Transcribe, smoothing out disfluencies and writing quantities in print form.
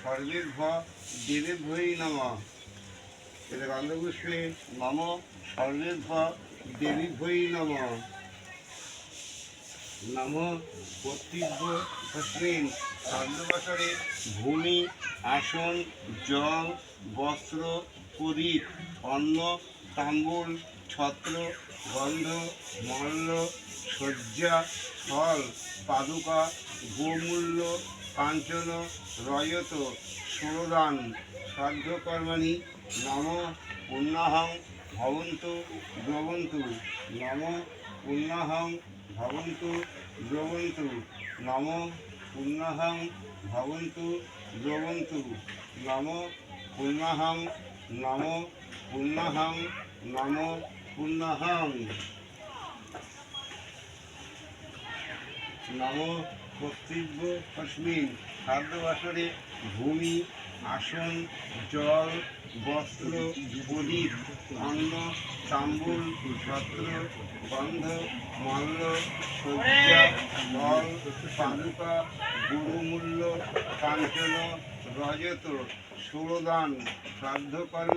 সর্বের্ভ দেবেভ্যই নমঃ। এটা গন্ধপুষ্পে নম সর্বের্ভ দেবীভ্যই নমঃ। নম কর্তৃভ্য তস্মিন ছন্দবসরে ভূমি, আসন, জল, বস্ত্র, প্রদীপ, অন্ন, তাম্বুল, ছত্র, গন্ধ, মল্ল, শয্যা, ফল, পাদুকা, গোমূল্য, কাঞ্চন, রজত, ষোড়দান, শ্রাদ্ধকর্মাণি নম পুণ্যাহং ভবন্তু দ্রবন্তু। নম পুণ্যাহং ভবন্তু দ্রবন্তু। নম পুণ্যাহং ভবন্তু দ্রবন্তু। নম পুণ্যাহং নম পুণ্যাহং নম পুণ্যাহং। নম কর্তৃভ্য তস্মিন খাদ্যবাসরে ভূমি, আসন, জল, বস্ত্র, প্রদীপ, অন্ন, তাম্বুল, ছত্র, গন্ধ, মল্ল, শয্যা, ফল, পাদুকা, গুরুমূল্য, কাঞ্চন, রজত, ষোড়দান, শ্রাদ্ধকর্ম